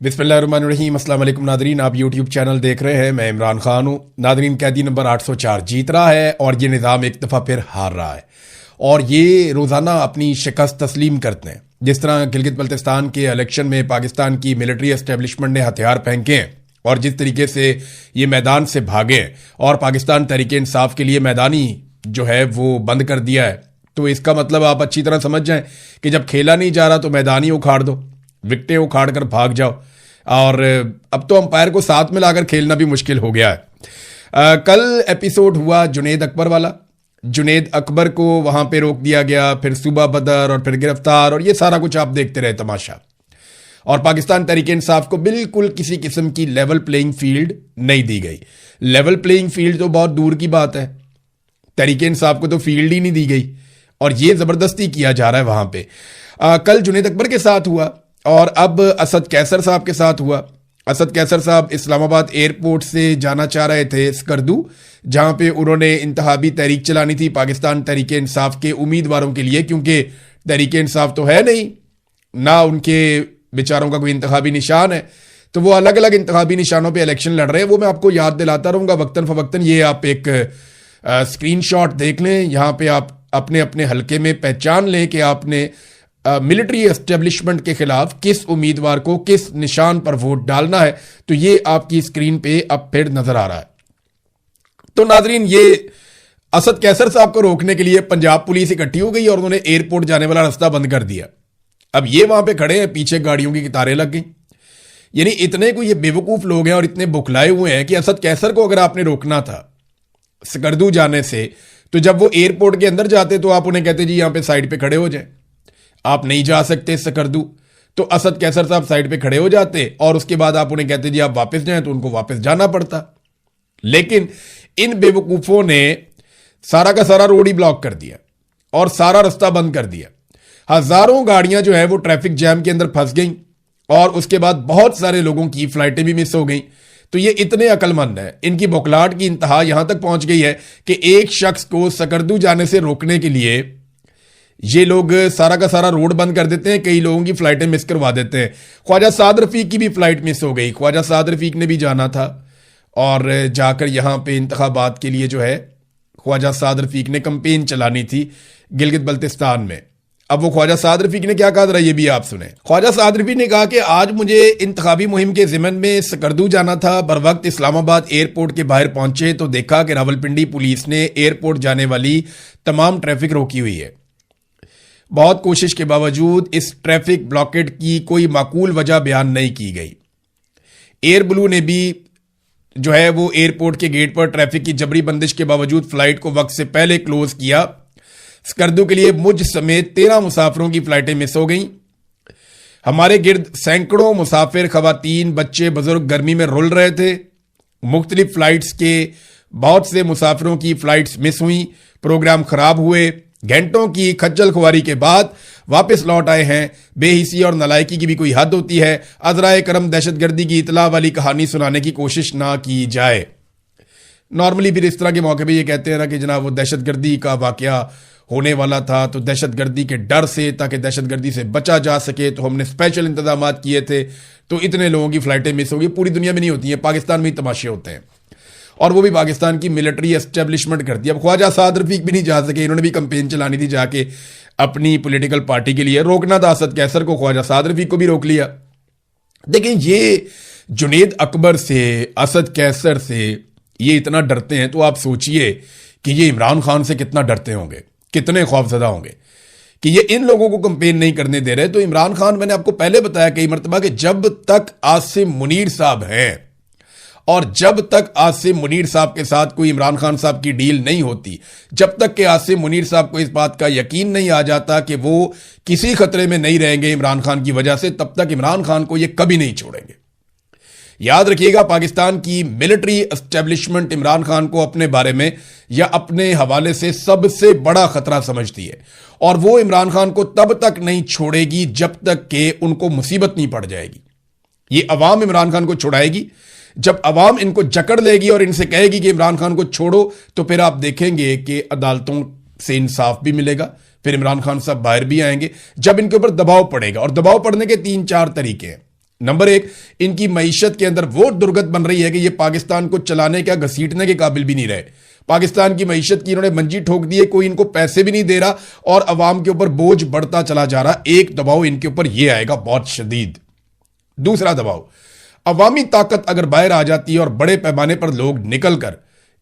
बिस्मिल्लाहिर्रहमानिर्रहीम। अस्सलाम वालेकुम नादरीन, आप यूट्यूब चैनल देख रहे हैं। मैं इमरान खान हूँ। नादरीन, कैदी नंबर 804 जीत रहा है और ये निज़ाम एक दफ़ा फिर हार रहा है और ये रोज़ाना अपनी शिकस्त तस्लीम करते हैं। जिस तरह गिलगित बल्तिस्तान के इलेक्शन में पाकिस्तान की मिलिट्री एस्टेब्लिशमेंट ने हथियार फेंके हैं और जिस तरीके से ये मैदान से भागे हैं और पाकिस्तान तहरीक इंसाफ के लिए मैदानी जो है वो बंद कर दिया है, तो इसका मतलब आप अच्छी तरह समझ जाएं कि जब खेला नहीं जा रहा तो मैदान ही उखाड़ दो, विकटें उखाड़ कर भाग जाओ। और अब तो अंपायर को साथ में लाकर खेलना भी मुश्किल हो गया है। कल एपिसोड हुआ जुनेद अकबर वाला। जुनेद अकबर को वहां पे रोक दिया गया, फिर सूबा बदर और फिर गिरफ्तार, और ये सारा कुछ आप देखते रहे तमाशा। और पाकिस्तान तहरीक इंसाफ को बिल्कुल किसी किस्म की लेवल प्लेइंग फील्ड नहीं दी गई। लेवल प्लेइंग फील्ड तो बहुत दूर की बात है, तहरीक इंसाफ को तो फील्ड ही नहीं दी गई और ये जबरदस्ती किया जा रहा है वहां पे। कल जुनेद अकबर के साथ हुआ और अब असद कैसर साहब के साथ हुआ। असद कैसर साहब इस्लामाबाद एयरपोर्ट से जाना चाह रहे थे स्कर्दू, जहां पे उन्होंने इंतहाबी तहरीक चलानी थी पाकिस्तान तहरीक इंसाफ के उम्मीदवारों के लिए, क्योंकि तहरीक इंसाफ तो है नहीं ना, उनके बेचारों का कोई इंतखाबी निशान है, तो वो अलग अलग इंतखाबी निशानों पे इलेक्शन लड़ रहे हैं। वो मैं आपको याद दिलाता रहूंगा वक्तन फवक्तन। ये आप एक स्क्रीनशॉट देख लें, यहां पे आप अपने अपने हलके में पहचान लें कि आपने मिलिट्री एस्टेब्लिशमेंट के खिलाफ किस उम्मीदवार को किस निशान पर वोट डालना है। तो ये आपकी स्क्रीन पे अब फिर नजर आ रहा है। तो नाजरीन, ये असद कैसर साहब को रोकने के लिए पंजाब पुलिस इकट्ठी हो गई और उन्होंने एयरपोर्ट जाने वाला रास्ता बंद कर दिया। अब ये वहां पे खड़े हैं, पीछे गाड़ियों की कतारें लग गई। यानी इतने को ये बेवकूफ लोग हैं और इतने बुखलाए हुए हैं कि असद कैसर को अगर आपने रोकना था स्कर्दू जाने से, तो जब वो एयरपोर्ट के अंदर जाते तो आप उन्हें कहते जी यहां पे साइड पे खड़े हो जाए, आप नहीं जा सकते स्कर्दू। तो असद कैसर साहब साइड पे खड़े हो जाते और उसके बाद आप उन्हें कहते जी आप वापस जाएं, तो उनको वापस जाना पड़ता। लेकिन इन बेवकूफों ने सारा का सारा रोड ही ब्लॉक कर दिया और सारा रास्ता बंद कर दिया। हजारों गाड़ियां जो है वो ट्रैफिक जैम के अंदर फंस गई और उसके बाद बहुत सारे लोगों की फ्लाइटें भी मिस हो गई। तो ये इतने अकलमंद है, इनकी बौखलाहट की इंतहा यहां तक पहुंच गई है कि एक शख्स को स्कर्दू जाने से रोकने के लिए ये लोग सारा का सारा रोड बंद कर देते हैं, कई लोगों की फ्लाइटें मिस करवा देते हैं। ख्वाजा साद रफीक की भी फ्लाइट मिस हो गई। ख्वाजा साद रफीक ने भी जाना था और जाकर यहां पे इंतखाबात के लिए जो है ख्वाजा साद रफीक ने कंपेन चलानी थी गिलगित बल्तिस्तान में। अब वो ख्वाजा साद रफीक ने क्या कहा, जरा ये भी आप सुने। ख्वाजा साद रफीक ने कहा कि आज मुझे इंतखाबी मुहिम के जिमन में स्कर्दू जाना था। बर वक्त इस्लामाबाद एयरपोर्ट के बाहर पहुंचे तो देखा कि रावलपिंडी पुलिस ने एयरपोर्ट जाने वाली तमाम ट्रैफिक रोकी हुई है। बहुत कोशिश के बावजूद इस ट्रैफिक ब्लॉकेट की कोई माकूल वजह बयान नहीं की गई। एयर ब्लू ने भी जो है वो एयरपोर्ट के गेट पर ट्रैफिक की जबरी बंदिश के बावजूद फ्लाइट को वक्त से पहले क्लोज किया। स्कर्दू के लिए मुझ समेत 13 मुसाफिरों की फ्लाइटें मिस हो गई। हमारे गिर्द सैकड़ों मुसाफिर, खवातीन, बच्चे, बुजुर्ग गर्मी में रुल रहे थे। मुख्तलिफ फ्लाइट्स के बहुत से मुसाफिरों की फ्लाइट्स मिस हुई, प्रोग्राम खराब हुए। घंटों की खज्जल खुआरी के बाद वापस लौट आए हैं। बेहिसी और नलायकी की भी कोई हद होती है। अजराए करम दहशतगर्दी की इतला वाली कहानी सुनाने की कोशिश ना की जाए। नॉर्मली फिर इस तरह के मौके पे ये कहते हैं ना कि जनाब वो दहशतगर्दी का वाकया होने वाला था, तो दहशतगर्दी के डर से, ताकि दहशतगर्दी से बचा जा सके, तो हमने स्पेशल इंतजाम किए थे, तो इतने लोगों की फ्लाइटें मिस हो गई। पूरी दुनिया में नहीं होती हैं, पाकिस्तान में ही तमाशे होते हैं और वो भी पाकिस्तान की मिलिट्री एस्टेब्लिशमेंट करती है। अब ख्वाजा साद रफीक भी नहीं जा सके, इन्होंने भी कंपेन चलानी थी जाके अपनी पॉलिटिकल पार्टी के लिए। रोकना था असद कैसर को, ख्वाजा साद रफीक को भी रोक लिया। लेकिन ये जुनेद अकबर से, असद कैसर से ये इतना डरते हैं, तो आप सोचिए कि ये इमरान खान से कितना डरते होंगे, कितने खौफजदा होंगे कि ये इन लोगों को कंपेन नहीं करने दे रहे। तो इमरान खान, मैंने आपको पहले बताया कई मरतबा कि जब तक आसिम मुनीर साहब हैं और जब तक आसिम मुनीर साहब के साथ कोई इमरान खान साहब की डील नहीं होती, जब तक कि आसिम मुनीर साहब को इस बात का यकीन नहीं आ जाता कि वो किसी खतरे में नहीं रहेंगे इमरान खान की वजह से, तब तक इमरान खान को ये कभी नहीं छोड़ेंगे। याद रखिएगा, पाकिस्तान की मिलिट्री एस्टेब्लिशमेंट इमरान खान को अपने बारे में या अपने हवाले से सबसे बड़ा खतरा समझती है और वो इमरान खान को तब तक नहीं छोड़ेगी जब तक कि उनको मुसीबत नहीं पड़ जाएगी। ये अवाम इमरान खान को छुड़ाएगी। जब अवाम इनको जकड़ लेगी और इनसे कहेगी कि इमरान खान को छोड़ो, तो फिर आप देखेंगे कि अदालतों से इंसाफ भी मिलेगा, फिर इमरान खान साहब बाहर भी आएंगे। जब इनके ऊपर दबाव पड़ेगा, और दबाव पड़ने के 3-4 तरीके हैं। नंबर एक, इनकी मईशत के अंदर वो दुर्गत बन रही है कि ये पाकिस्तान को चलाने का घसीटने के काबिल भी नहीं रहे। पाकिस्तान की मईशत की इन्होंने मंजी ठोक दी है, कोई इनको पैसे भी नहीं दे रहा और अवाम के ऊपर बोझ बढ़ता चला जा रहा। एक दबाव इनके ऊपर ये आएगा बहुत शदीद। दूसरा दबाव, अवामी ताकत अगर बाहर आ जाती है और बड़े पैमाने पर लोग निकलकर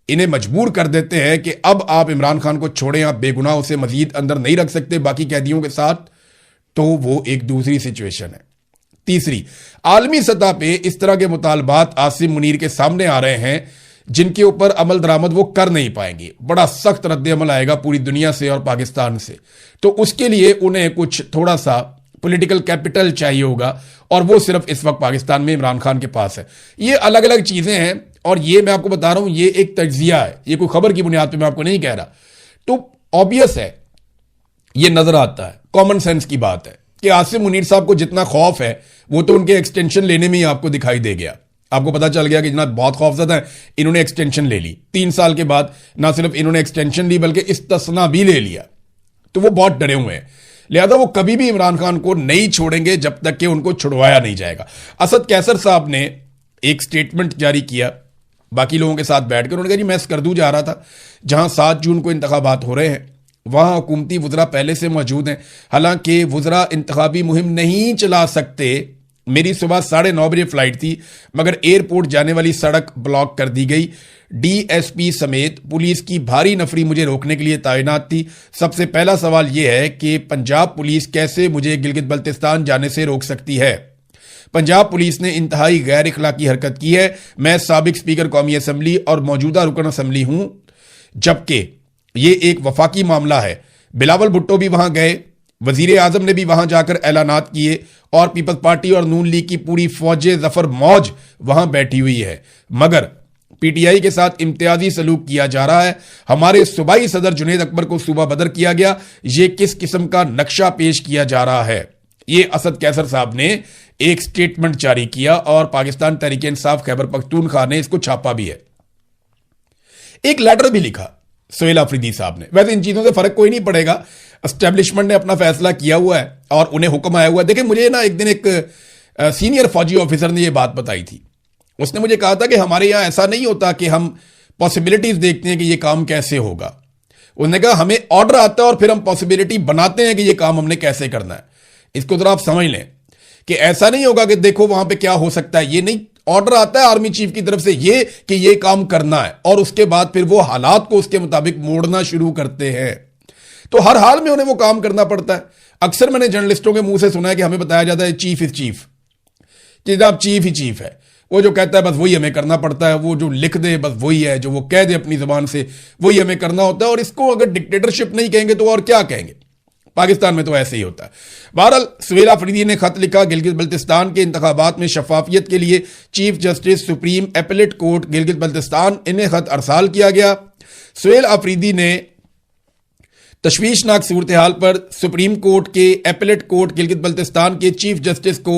इन्हें मजबूर कर देते हैं कि अब आप इमरान खान को छोड़ें, आप बेगुनाह उसे मजीद अंदर नहीं रख सकते बाकी कैदियों के साथ, तो वो एक दूसरी सिचुएशन है। तीसरी, आलमी सतह पे इस तरह के मुतालबात आसिम मुनीर के सामने आ रहे हैं जिनके ऊपर अमल दरामद वो कर नहीं पाएंगे। बड़ा सख्त रद्द अमल आएगा पूरी दुनिया से और पाकिस्तान से, तो उसके लिए उन्हें कुछ थोड़ा सा पॉलिटिकल कैपिटल चाहिए होगा और वो सिर्फ इस वक्त पाकिस्तान में इमरान खान के पास है। ये अलग अलग चीजें हैं और ये मैं आपको बता रहा हूं, ये एक तज्जिया है, ये कोई खबर की बुनियाद पे मैं आपको नहीं कह रहा। तो ऑब्वियस है, ये नजर आता है, कॉमन सेंस की बात है कि आसिम मुनीर साहब को जितना खौफ है वो तो उनके एक्सटेंशन लेने में ही आपको दिखाई दे गया। आपको पता चल गया कि जनाब बहुत खौफजदा है, इन्होंने एक्सटेंशन ले ली 3 साल के बाद। ना सिर्फ इन्होंने एक्सटेंशन ली बल्कि इस्तिस्ना भी ले लिया, तो वो बहुत डरे हुए हैं। लिहाजा वो कभी भी इमरान खान को नहीं छोड़ेंगे जब तक कि उनको छुड़वाया नहीं जाएगा। असद कैसर साहब ने एक स्टेटमेंट जारी किया बाकी लोगों के साथ बैठकर, उन्होंने कहा जी मैं स्कर्दू जा रहा था जहां 7 जून को इंतखाबात हो रहे हैं, वहां हुकूमती वुज़रा पहले से मौजूद हैं। हालांकि वुज़रा इंतखाबी मुहिम नहीं चला सकते। मेरी सुबह 9:30 बजे फ्लाइट थी मगर एयरपोर्ट जाने वाली सड़क ब्लॉक कर दी गई। डीएसपी समेत पुलिस की भारी नफरी मुझे रोकने के लिए तैनात थी। सबसे पहला सवाल यह है कि पंजाब पुलिस कैसे मुझे गिलगित बल्तिस्तान जाने से रोक सकती है। पंजाब पुलिस ने इंतहाई गैर इखलाकी हरकत की है। मैं साबिक स्पीकर कौमी असम्बली और मौजूदा रुकन असम्बली हूं, जबकि ये एक वफाकी मामला है। बिलावल भुट्टो भी वहां गए, वजीर आजम ने भी वहां जाकर ऐलानात किए और पीपल्स पार्टी और नून लीग की पूरी फौजे जफर मौज वहां बैठी हुई है, मगर पीटीआई के साथ इम्तियाजी सलूक किया जा रहा है। हमारे सूबाई सदर जुनेद अकबर को सूबा बदर किया गया। ये किस किस्म का नक्शा पेश किया जा रहा है? ये असद कैसर साहब ने एक स्टेटमेंट जारी किया और पाकिस्तान तहरीक इंसाफ खैबर पख्तूनख्वा ने इसको छापा भी है। एक लेटर भी लिखा सुहेल अफरीदी साहब ने। वैसे इन चीजों से फर्क कोई नहीं पड़ेगा, एस्टेब्लिशमेंट ने अपना फैसला किया हुआ है और उन्हें हुक्म आया हुआ है। देखिए, मुझे ना एक दिन एक सीनियर फौजी ऑफिसर ने यह बात बताई थी। उसने मुझे कहा था कि हमारे यहां ऐसा नहीं होता कि हम पॉसिबिलिटीज देखते हैं कि यह काम कैसे होगा। उसने कहा हमें ऑर्डर आता है और फिर हम पॉसिबिलिटी बनाते हैं कि यह काम हमने कैसे करना है। इसको जरा आप समझ लें कि ऐसा नहीं होगा कि देखो वहां पे क्या हो सकता है, ये नहीं। ऑर्डर आता है आर्मी चीफ की तरफ से ये कि ये काम करना है और उसके बाद फिर वो हालात को उसके मुताबिक मोड़ना शुरू करते हैं। तो हर हाल में उन्हें वो काम करना पड़ता है। अक्सर मैंने जर्नलिस्टों के मुंह से सुना है कि हमें बताया जाता है चीफ इज चीफ, कि जनाब चीफ ही चीफ है, वो जो कहता है बस वही हमें करना पड़ता है, वो जो लिख दे बस वही है, जो वो कह दे अपनी जुबान से वही हमें करना होता है। और इसको अगर डिक्टेटरशिप नहीं कहेंगे तो और क्या कहेंगे? पाकिस्तान में तो ऐसे ही होता है। बहरहाल सुहेल अफरीदी ने खत लिखा, गिलगित बल्तिस्तान के इंतखाबात में शफाफियत के लिए chief justice supreme appellate court Gilgit Baltistan, इन्हें खत अरसाल किया गया। सुहेल अफरीदी ने तशवीशनाक सूरत हाल पर सुप्रीम कोर्ट के एपेलेट कोर्ट गिलगित बल्तिस्तान के चीफ जस्टिस को